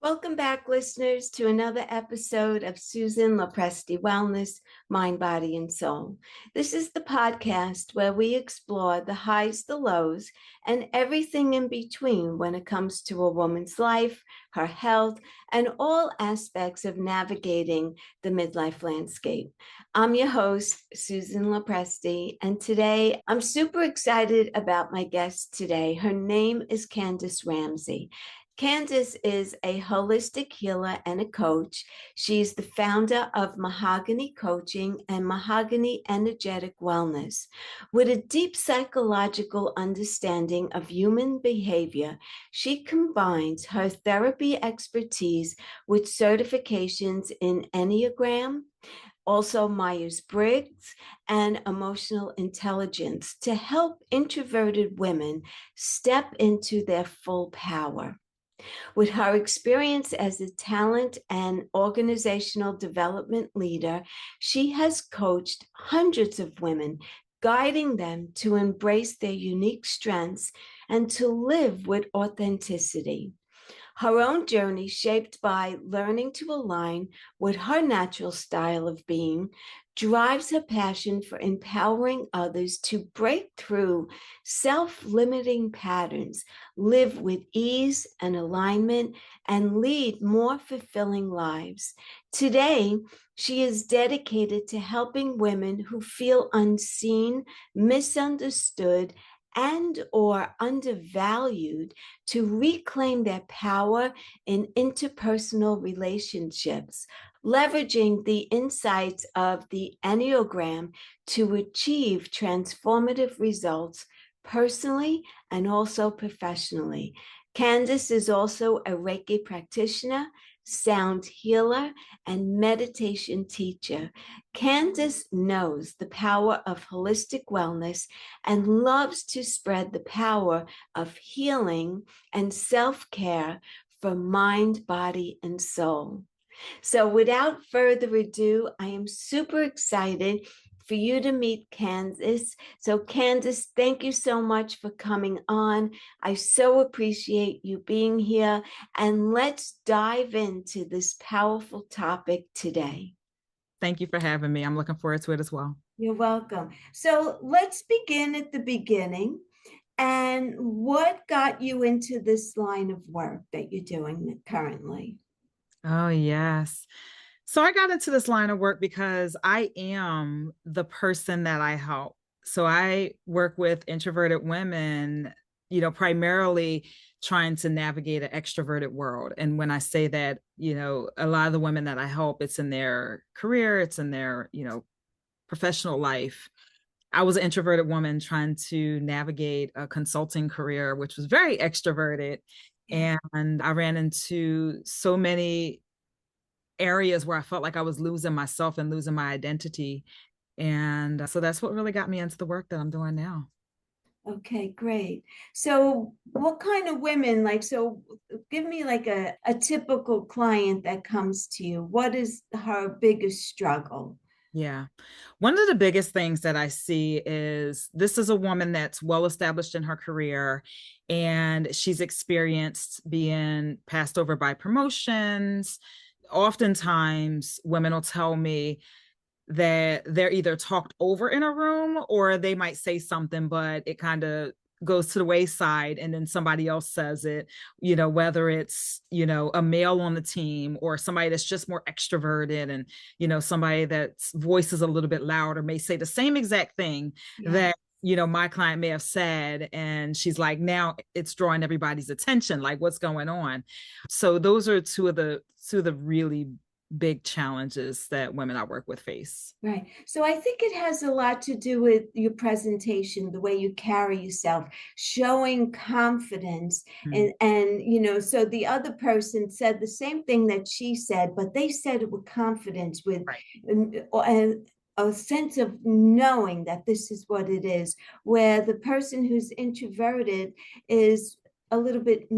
Welcome back, listeners, to another episode of Susan LoPresti Wellness, Mind, Body, and Soul. This is the podcast where we explore the highs, the lows, and everything in between when it comes to a woman's life, her health, and all aspects of navigating the midlife landscape. I'm your host, Susan LoPresti, and today I'm super excited about my guest today. Her name is Candice Ramsey. Candice is a holistic healer and a coach. She's the founder of Mahogany Coaching and Mahogany Energetic Wellness. With a deep psychological understanding of human behavior, she combines her therapy expertise with certifications in Enneagram, also Myers-Briggs, and emotional intelligence to help introverted women step into their full power. With her experience as a talent and organizational development leader, she has coached hundreds of women, guiding them to embrace their unique strengths and to live with authenticity. Her own journey, shaped by learning to align with her natural style of being, drives her passion for empowering others to break through self-limiting patterns, live with ease and alignment, and lead more fulfilling lives. Today, she is dedicated to helping women who feel unseen, misunderstood, and or undervalued to reclaim their power in interpersonal relationships, leveraging the insights of the Enneagram to achieve transformative results personally and also professionally. Candice is also a Reiki practitioner, sound healer, and meditation teacher. Candice knows the power of holistic wellness and loves to spread the power of healing and self-care for mind, body, and soul. So without further ado, I am super excited for you to meet Candice. So Candice, thank you so much for coming on. I so appreciate you being here. And let's dive into this powerful topic today. Thank you for having me. I'm looking forward to it as well. You're welcome. So let's begin at the beginning. And what got you into this line of work that you're doing currently? Oh, yes. So I got into this line of work because I am the person that I help. So I work with introverted women, primarily trying to navigate an extroverted world. And when I say that, a lot of the women that I help, it's in their career, it's in their, professional life. I was an introverted woman trying to navigate a consulting career, which was very extroverted. And I ran into so many areas where I felt like I was losing myself and losing my identity. And so that's what really got me into the work that I'm doing now. Okay, great. So what kind of women, so give me like a typical client that comes to you. What is her biggest struggle? Yeah. One of the biggest things that I see is this is a woman that's well established in her career, and she's experienced being passed over by promotions. Oftentimes, women will tell me that they're either talked over in a room or they might say something, but it kind of goes to the wayside and then somebody else says it, whether it's, a male on the team or somebody that's just more extroverted and, somebody that's voice is a little bit louder may say the same exact thing that my client may have said, and she's like, now it's drawing everybody's attention, like what's going on. So those are two of the really big challenges that women I work with face. Right. So I think it has a lot to do with your presentation, the way you carry yourself, showing confidence. And so the other person said the same thing that she said, but they said it with confidence, with a sense of knowing that this is what it is, where the person who's introverted is a little bit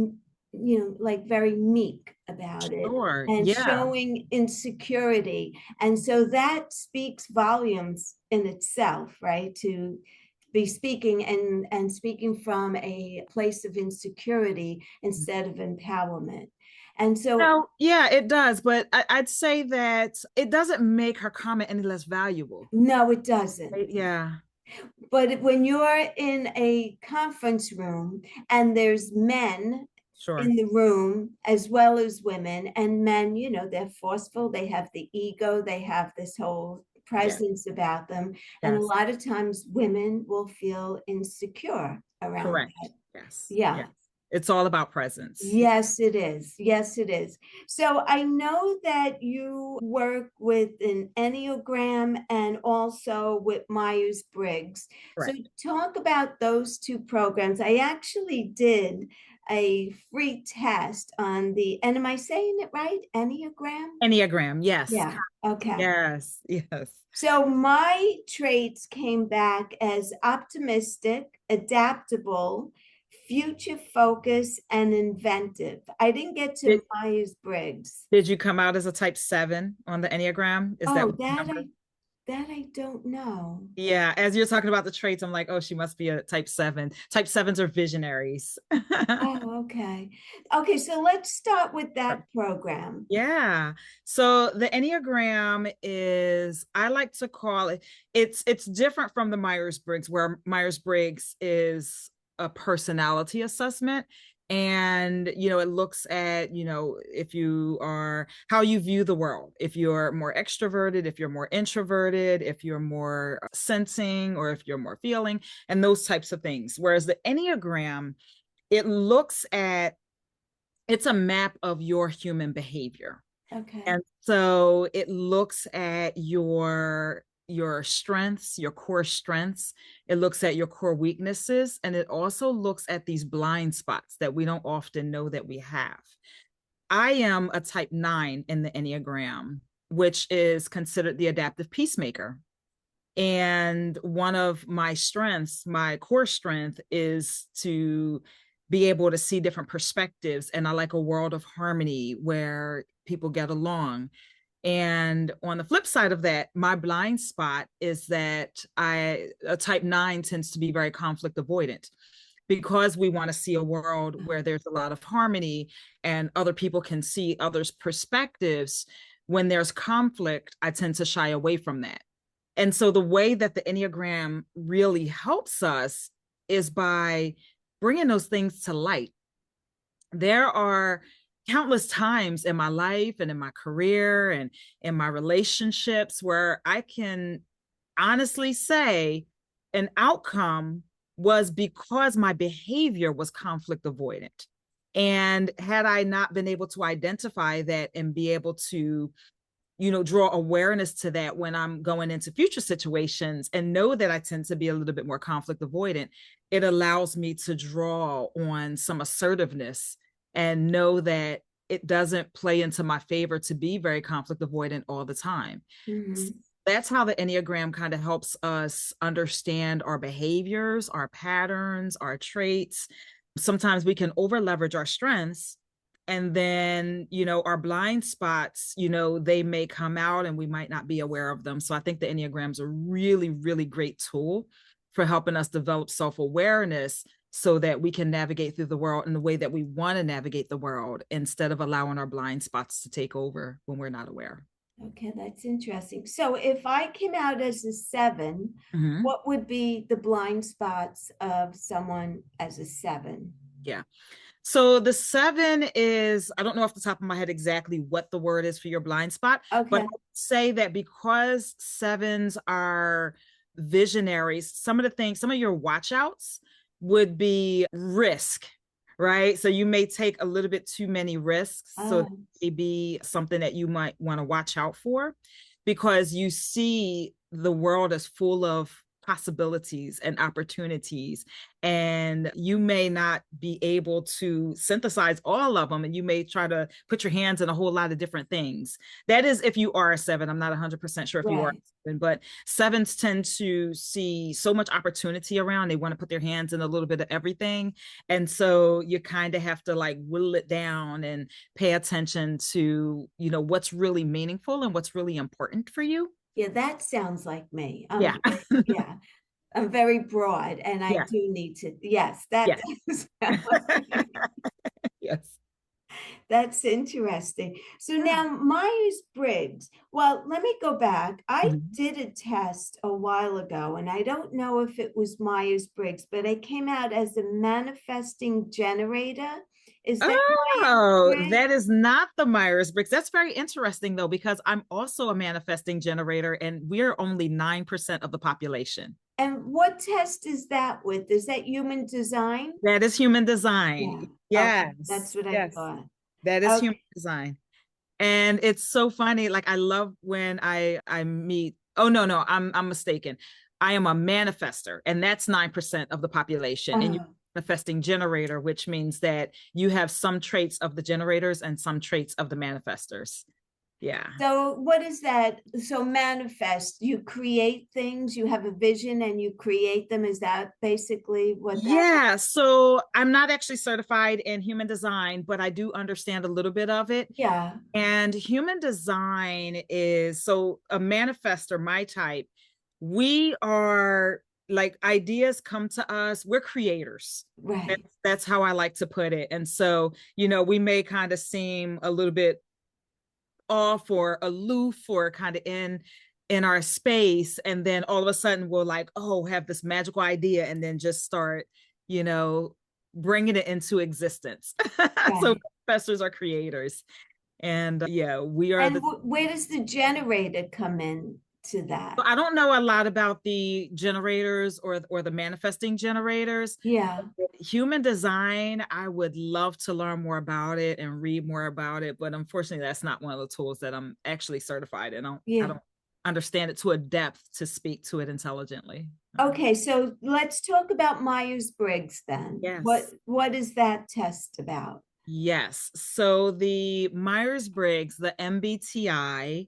like very meek about it and showing insecurity. And so that speaks volumes in itself, right? To be speaking and speaking from a place of insecurity instead of empowerment. And so, no, yeah, it does. But I'd say that it doesn't make her comment any less valuable. no, it doesn't. Yeah, But when you're in a conference room and there's men sure. in the room as well as women, and men, they're forceful, they have the ego, they have this whole Yes, presence about them. And a yes, lot of times women will feel insecure around correct. that. Yes, Yeah. yes. It's all about presence. Yes, it is. Yes, it is. So I know that you work with an Enneagram and also with Myers-Briggs. So Correct. talk about those two programs. I actually did a free test on and am I saying it right? Enneagram? Enneagram, yes. Yeah. Okay. Yes, yes. So my traits came back as optimistic, adaptable, future focused, and inventive. I didn't get to Did, Myers-Briggs. did you come out as a type 7 on the Enneagram? Is that Oh, what the number? that I don't know. Yeah, as you're talking about the traits, I'm like, oh, she must be a type 7. Type 7s are visionaries. Oh, okay. Okay, so let's start with that program. Yeah. So the Enneagram is, I like to call it, it's different from the Myers-Briggs, where Myers-Briggs is a personality assessment. And, it looks at, if you are, how you view the world, if you're more extroverted, if you're more introverted, if you're more sensing, or if you're more feeling, and those types of things. Whereas the Enneagram, it looks at, it's a map of your human behavior. Okay. And so it looks at your strengths, your core strengths. It looks at your core weaknesses, and it also looks at these blind spots that we don't often know that we have. I am a type 9 in the Enneagram, which is considered the adaptive peacemaker. And one of my strengths, my core strength, is to be able to see different perspectives. And I like a world of harmony where people get along. And on the flip side of that, my blind spot is that a type 9 tends to be very conflict avoidant, because we want to see a world where there's a lot of harmony and other people can see others' perspectives. When there's conflict, I tend to shy away from that. And so the way that the Enneagram really helps us is by bringing those things to light. There are countless times in my life and in my career and in my relationships where I can honestly say an outcome was because my behavior was conflict avoidant. And had I not been able to identify that and be able to draw awareness to that when I'm going into future situations, and know that I tend to be a little bit more conflict avoidant, it allows me to draw on some assertiveness and know that it doesn't play into my favor to be very conflict avoidant all the time. Mm-hmm. That's how the Enneagram kind of helps us understand our behaviors, our patterns, our traits. Sometimes we can over leverage our strengths, and then our blind spots, they may come out and we might not be aware of them. So I think the Enneagram's a really, really great tool for helping us develop self-awareness so that we can navigate through the world in the way that we want to navigate the world, instead of allowing our blind spots to take over when we're not aware. Okay, that's interesting. So if I came out as a 7, Mm-hmm. what would be the blind spots of someone as a 7? Yeah. So the 7 is, I don't know off the top of my head exactly what the word is for your blind spot, but Okay. I would say that because 7s are visionaries, some of your watch outs would be risk, right? So you may take a little bit too many risks. So that may be something that you might want to watch out for, because you see the world as full of possibilities and opportunities, and you may not be able to synthesize all of them, and you may try to put your hands in a whole lot of different things. That is if you are a 7. I'm not 100% sure if you are Right. a 7, but 7s tend to see so much opportunity around. They want to put their hands in a little bit of everything, and so you kind of have to like whittle it down and pay attention to what's really meaningful and what's really important for you. Yeah, that sounds like me. Yeah. Yeah. I'm very broad, and I Yes. do need to, yes, that Yes. does sound Yes. that's interesting. So Yeah. now Myers-Briggs, well, let me go back. I Mhm. did a test a while ago, and I don't know if it was Myers-Briggs, but I came out as a manifesting generator. Is that Oh, Myers-Briggs? that is not the Myers-Briggs. That's very interesting, though, because I'm also a manifesting generator, and we're only 9% of the population. And what test is that with? Is that human design? That is human Yeah. design. Okay, Yes. that's what I Yes. thought. That is human Okay. design. And it's so funny. Like I love when I meet, oh no, I'm mistaken. I am a manifester, and that's 9% of the population. And you're Oh. a manifesting generator, which means that you have some traits of the generators and some traits of the manifestors. Yeah. So what is that? So manifest, you create things, you have a vision and you create them. Is that basically what that? Yeah, so I'm not actually certified in human design, but I do understand a little bit of it. Yeah, And human design is so a manifester, my type, we are like ideas come to us, we're creators. right. That's how I like to put it. And so, we may kind of seem a little bit off or aloof or kind of in our space, and then all of a sudden we'll like, oh, have this magical idea, and then just start, you know bringing it into existence. So Right. manifestors are creators, and yeah, we are And the where does the generator come in to that? I don't know a lot about the generators or the manifesting generators. Yeah, Human design, I would love to learn more about it and read more about it, but unfortunately that's not one of the tools that I'm actually certified in. I yeah. don't understand it to a depth to speak to it intelligently. Okay, so let's talk about Myers-Briggs then. What Yes. what is that test about? Yes. So the Myers-Briggs, the MBTI,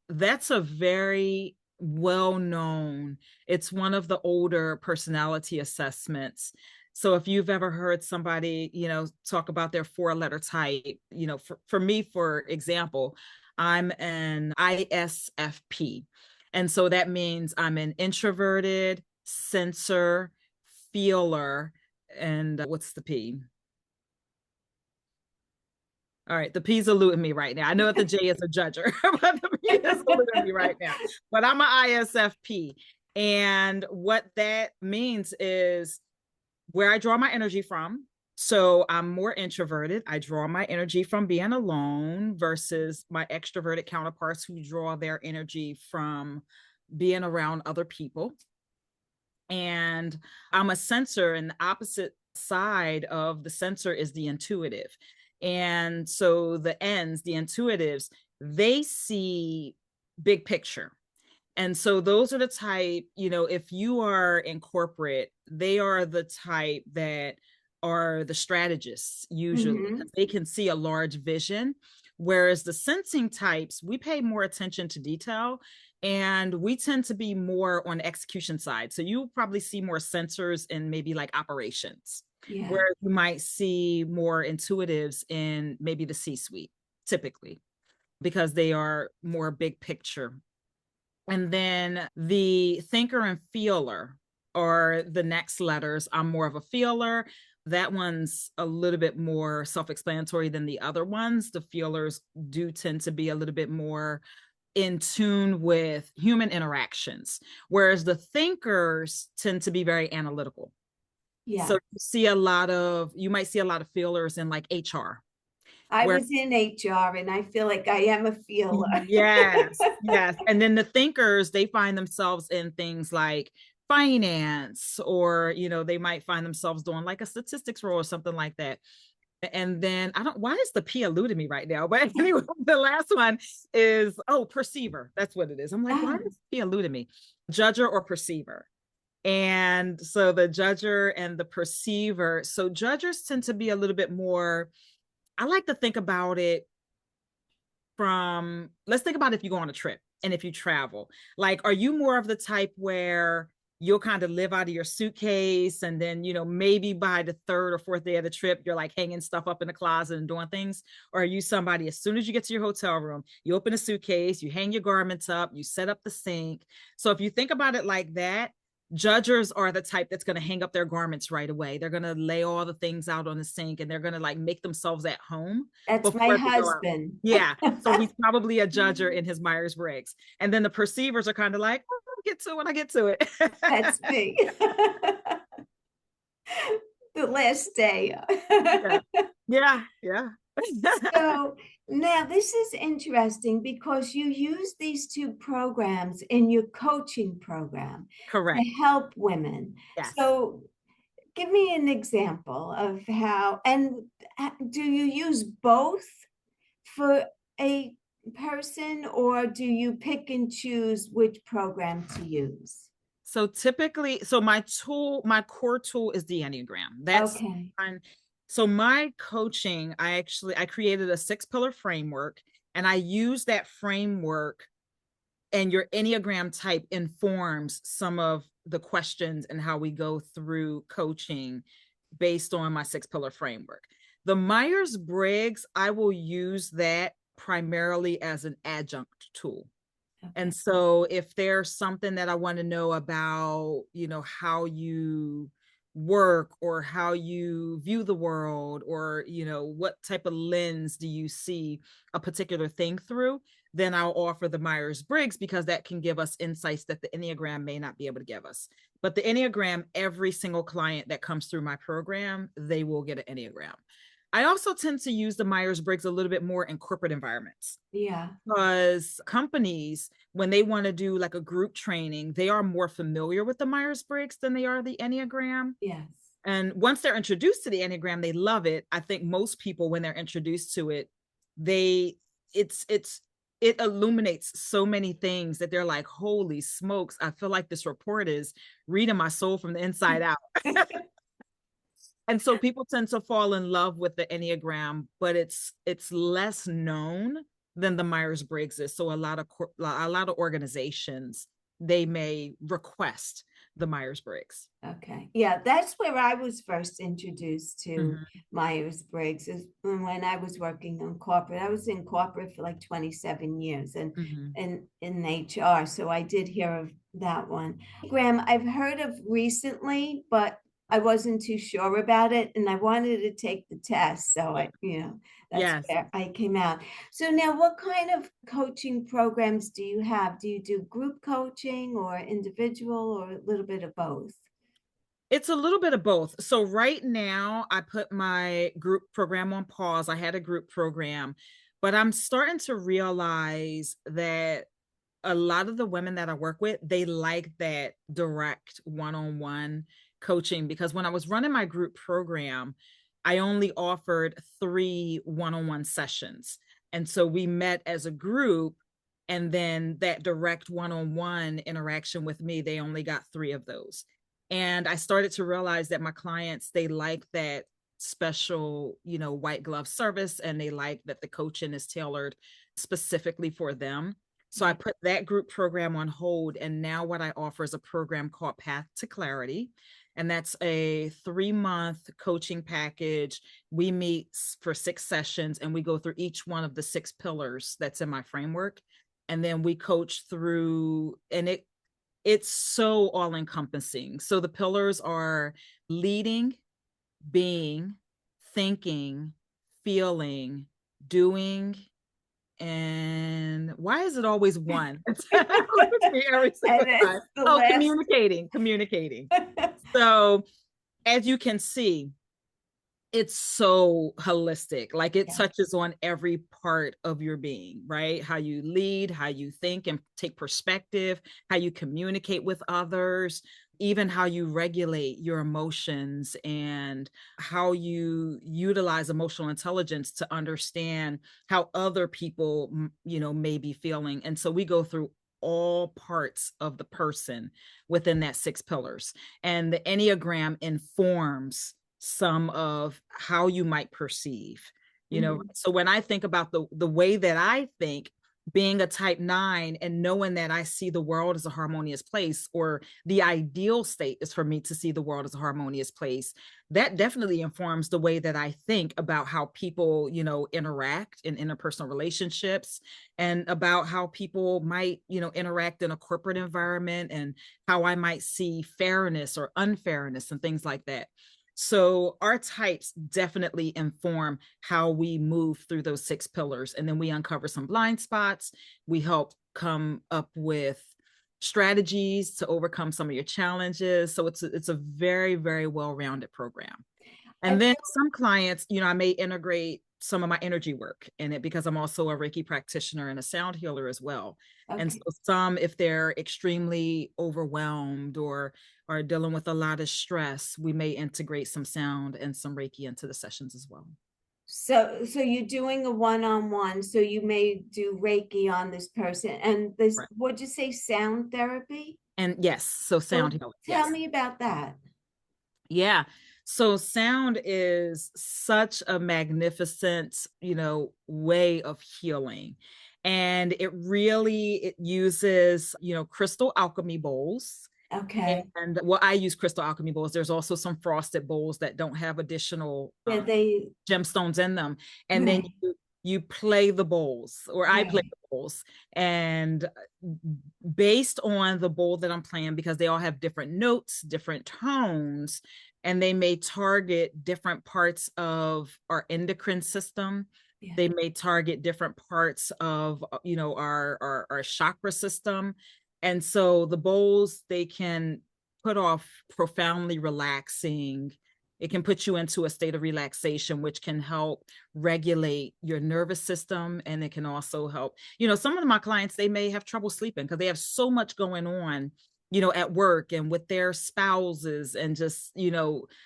that's a very well known, it's one of the older personality assessments. So if you've ever heard somebody, talk about their 4-letter type, for me, for example, I'm an ISFP. And so that means I'm an introverted, sensor, feeler, and what's the P? All right, the P's eluding me right now. I know that the J is a judger, but the P is eluding me right now. But I'm an ISFP. And what that means is where I draw my energy from. So I'm more introverted. I draw my energy from being alone versus my extroverted counterparts who draw their energy from being around other people. And I'm a sensor, and the opposite side of the sensor is the intuitive. And so the intuitives, they see big picture. And so those are the type, if you are in corporate, they are the type that are the strategists usually, Hmm. because they can see a large vision. Whereas the sensing types, we pay more attention to detail, and we tend to be more on the execution side. So you'll probably see more sensors in maybe like operations, Yeah. where you might see more intuitives in maybe the C-suite, typically, because they are more big picture. And then the thinker and feeler are the next letters. I'm more of a feeler. That one's a little bit more self-explanatory than the other ones. The feelers do tend to be a little bit more in tune with human interactions, whereas the thinkers tend to be very analytical. So Yeah. you might see a lot of feelers in like HR, I where was in HR and I feel like I am a feeler. yes, yes. And then the thinkers, they find themselves in things like finance, or, they might find themselves doing like a statistics role or something like that. And then why is the P eluding me right now? But anyway, the last one is, perceiver. That's what it is. I'm like, why Ah, is P eluding me? Judger or perceiver. And so the judger and the perceiver. So judgers tend to be a little bit more, I like to think about it let's think about if you go on a trip and if you travel, like, are you more of the type where you'll kind of live out of your suitcase, and then, maybe by the third or fourth day of the trip, you're like hanging stuff up in the closet and doing things? Or are you somebody, as soon as you get to your hotel room, you open a suitcase, you hang your garments up, you set up the sink? So if you think about it like that, Judgers are the type that's going to hang up their garments right away. They're going to lay all the things out on the sink and they're going to like make themselves at home That's my before they go out. husband. Yeah. So he's probably a judger in his Myers-Briggs. And then the perceivers are kind of like, oh, I'll get to it when I get to it. That's me. The last day. Yeah. Yeah. So now this is interesting because you use these two programs in your coaching program Correct. to help women. Yes. So give me an example of how, and do you use both for a person, or do you pick and choose which program to use? So typically, my core tool is the Enneagram. That's okay. fine. So my coaching, I created a 6-pillar framework, and I use that framework, and your Enneagram type informs some of the questions and how we go through coaching based on my 6-pillar framework. The Myers-Briggs, I will use that primarily as an adjunct tool. Okay. And so if there's something that I want to know about, how you work or how you view the world, or, what type of lens do you see a particular thing through, then I'll offer the Myers-Briggs, because that can give us insights that the Enneagram may not be able to give us. But the Enneagram, every single client that comes through my program, they will get an Enneagram. I also tend to use the Myers-Briggs a little bit more in corporate environments. Yeah. Because companies, when they want to do like a group training, they are more familiar with the Myers-Briggs than they are the Enneagram. Yes. And once they're introduced to the Enneagram, they love it. I think most people, when they're introduced to it, it illuminates so many things that they're like, holy smokes, I feel like this report is reading my soul from the inside out. And so people tend to fall in love with the Enneagram, but it's less known than the Myers-Briggs is. So a lot of organizations, they may request the Myers-Briggs. Okay. Yeah, that's where I was first introduced to Myers-Briggs, is when I was working in corporate. I was in corporate for like 27 years and in HR. So I did hear of that one. Graham, I've heard of recently, but I wasn't too sure about it, and I wanted to take the test. So that's where I came out. So now, what kind of coaching programs do you have? Do you do group coaching or individual, or a little bit of both? It's a little bit of both. So right now I put my group program on pause. I had a group program, but I'm starting to realize that a lot of the women that I work with, they like that direct one-on-one coaching, because when I was running my group program, I only offered 3 one-on-one sessions. And so we met as a group, and then that direct one-on-one interaction with me, they only got 3 of those. And I started to realize that my clients, they like that special, white glove service, and they like that the coaching is tailored specifically for them. So I put that group program on hold. And now what I offer is a program called Path to Clarity. And that's a 3-month coaching package. We meet for 6 sessions, and we go through each one of the 6 pillars that's in my framework. And then we coach through, and it's so all encompassing. So the pillars are leading, being, thinking, feeling, doing, and why is it always one? Every single time. Communicating. So as you can see, it's so holistic. Like it touches on every part of your being, right? How you lead, how you think and take perspective, how you communicate with others, even how you regulate your emotions, and how you utilize emotional intelligence to understand how other people, may be feeling. And so we go through all parts of the person within that 6 pillars. And the Enneagram informs some of how you might perceive, So when I think about the way that I think, being a type 9 and knowing that I see the world as a harmonious place, or the ideal state is for me to see the world as a harmonious place, that definitely informs the way that I think about how people, interact in interpersonal relationships, and about how people might, interact in a corporate environment, and how I might see fairness or unfairness and things like that. So our types definitely inform how we move through those 6 pillars. And then we uncover some blind spots. We help come up with strategies to overcome some of your challenges. So it's a very, very well-rounded program. And then some clients, I may integrate some of my energy work in it, because I'm also a Reiki practitioner and a sound healer as well. Okay. And so some, if they're extremely overwhelmed or are dealing with a lot of stress, we may integrate some sound and some Reiki into the sessions as well. So you're doing a one-on-one, so you may do Reiki on this person, and this, right. What'd you say, sound therapy? And yes, so sound healing. Tell me about that. Yeah. So sound is such a magnificent, way of healing. And it uses, crystal alchemy bowls. Okay. And I use crystal alchemy bowls. There's also some frosted bowls that don't have additional gemstones in them. And right. Then you play the bowls, or right. I play the bowls. And based on the bowl that I'm playing, because they all have different notes, different tones, and they may target different parts of our endocrine system. Yeah. They may target different parts of, our chakra system. And so the bowls, they can put off profoundly relaxing. It can put you into a state of relaxation, which can help regulate your nervous system. And it can also help, some of my clients, they may have trouble sleeping because they have so much going on, at work and with their spouses, and just,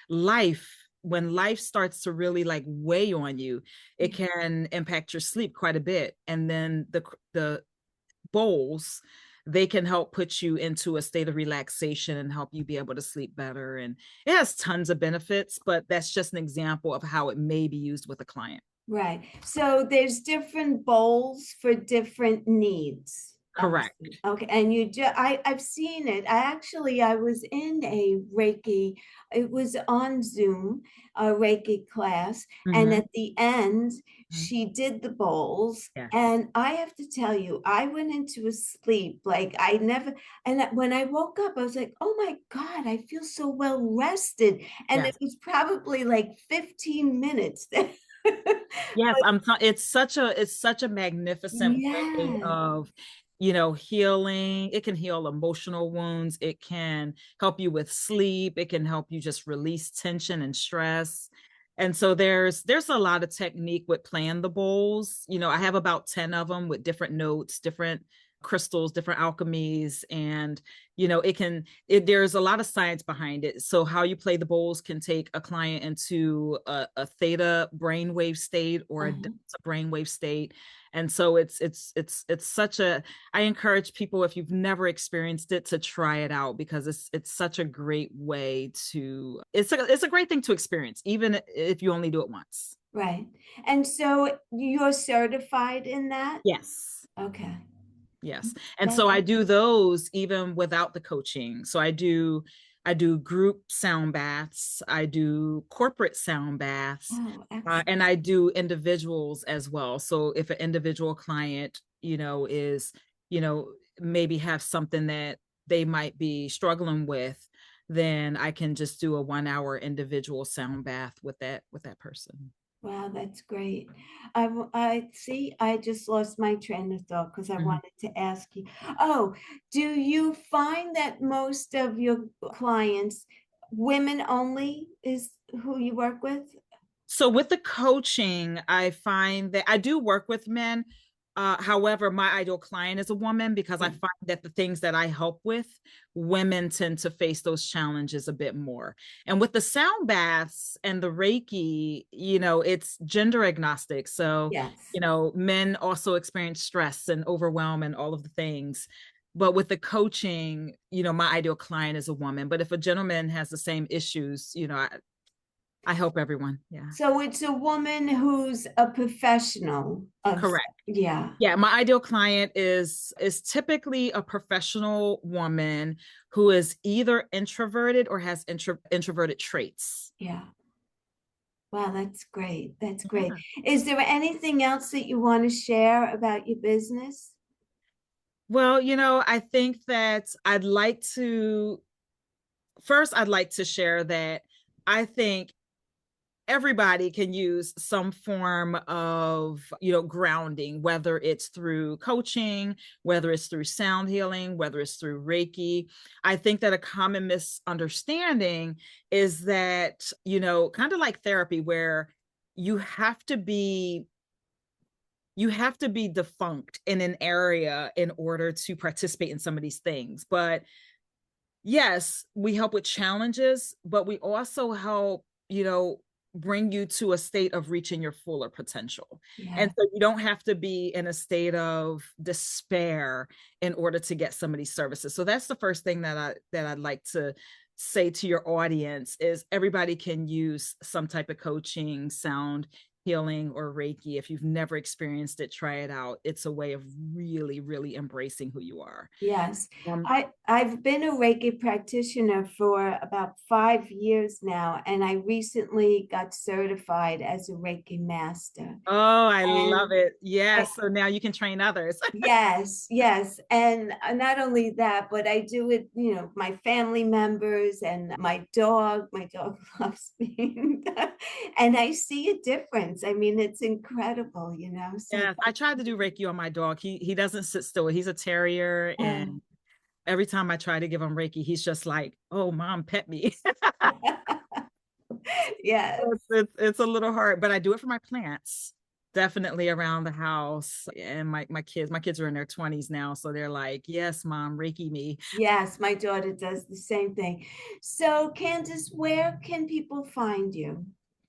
life. When life starts to really like weigh on you, it can impact your sleep quite a bit. And then the bowls, they can help put you into a state of relaxation and help you be able to sleep better. And it has tons of benefits, but that's just an example of how it may be used with a client. Right. So there's different bowls for different needs. Correct. Okay. And I've seen it. I was in a Reiki, it was on Zoom, a Reiki class. Mm-hmm. And at the end, she did the bowls. Yeah. And I have to tell you, I went into a sleep like and when I woke up, I was like, oh my God, I feel so well rested. And yes. It was probably like 15 minutes. Yes, it's such a magnificent way of, healing. It can heal emotional wounds. It can help you with sleep. It can help you just release tension and stress. And so there's a lot of technique with playing the bowls. I have about 10 of them with different notes, different crystals, different alchemies. And, there's a lot of science behind it. So how you play the bowls can take a client into a theta brainwave state or a delta brainwave state. And so it's such I encourage people, if you've never experienced it, to try it out, because it's such a great way it's a great thing to experience, even if you only do it once. Right. And so you're certified in that? Yes. Okay. Yes. And so I do those even without the coaching. So I do group sound baths. I do corporate sound baths. And I do individuals as well. So if an individual client, is, maybe have something that they might be struggling with, then I can just do a 1-hour individual sound bath with that person. Wow, that's great. I see, I just lost my train of thought because I wanted to ask you. Oh, do you find that most of your clients, women only, is who you work with? So with the coaching, I find that I do work with men. However, my ideal client is a woman, because I find that the things that I help with, women tend to face those challenges a bit more. And with the sound baths and the Reiki, it's gender agnostic. So, yes. Men also experience stress and overwhelm and all of the things. But with the coaching, my ideal client is a woman. But if a gentleman has the same issues, I help everyone. Yeah. So it's a woman who's a professional of, Correct. yeah, Yeah, my ideal client is typically a professional woman who is either introverted or has introverted traits. yeah. Wow, that's great. That's great. Yeah. Is there anything else that you want to share about your business? Well, I think that I'd like to share that I think everybody can use some form of grounding, whether it's through coaching, whether it's through sound healing, whether it's through Reiki. I think that a common misunderstanding is that kind of like therapy, where you have to be defunct in an area in order to participate in some of these things. But yes, we help with challenges, but we also help, bring you to a state of reaching your fuller potential. Yeah. And so you don't have to be in a state of despair in order to get some of these services. So that's the first thing that I'd like to say to your audience is everybody can use some type of coaching, sound healing, or Reiki. If you've never experienced it, try it out. It's a way of really, really embracing who you are. Yes. Um, I've been a Reiki practitioner for about 5 years now, and I recently got certified as a Reiki master. Oh, I And love it. I, Yes. So now you can train others. yes, yes. And not only that, but I do it, my family members and my dog. My dog loves me. And I see a difference. I mean, it's incredible. So, Yes. I tried to do Reiki on my dog. He doesn't sit still. He's a terrier. uh, And every time I try to give him Reiki, he's just like, oh, mom, pet me. yes. It's a little hard, but I do it for my plants. Definitely around the house. And my kids are in their 20s now. So they're like, yes, mom, Reiki me. Yes, my daughter does the same thing. So, Candice, where can people find you?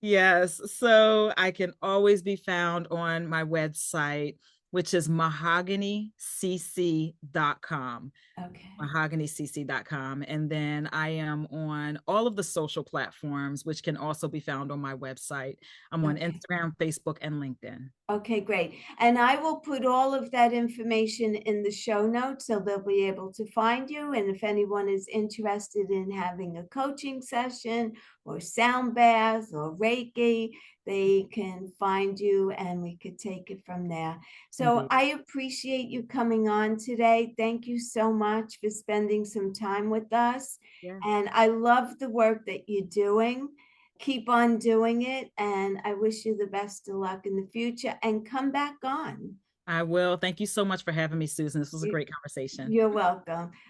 Yes. So I can always be found on my website, which is mahoganycc.com. Okay. mahoganycc.com. And then I am on all of the social platforms, which can also be found on my website. I'm on Okay. Instagram, Facebook, and LinkedIn. Okay, great. And I will put all of that information in the show notes so they'll be able to find you. And if anyone is interested in having a coaching session or sound bath or Reiki, they can find you and we could take it from there. So Indeed. I appreciate you coming on today. Thank you so much for spending some time with us. Yeah, And I love the work that you're doing. Keep on doing it, and I wish you the best of luck in the future, and come back on. I will. Thank you so much for having me, Susan. This was a great conversation. You're welcome.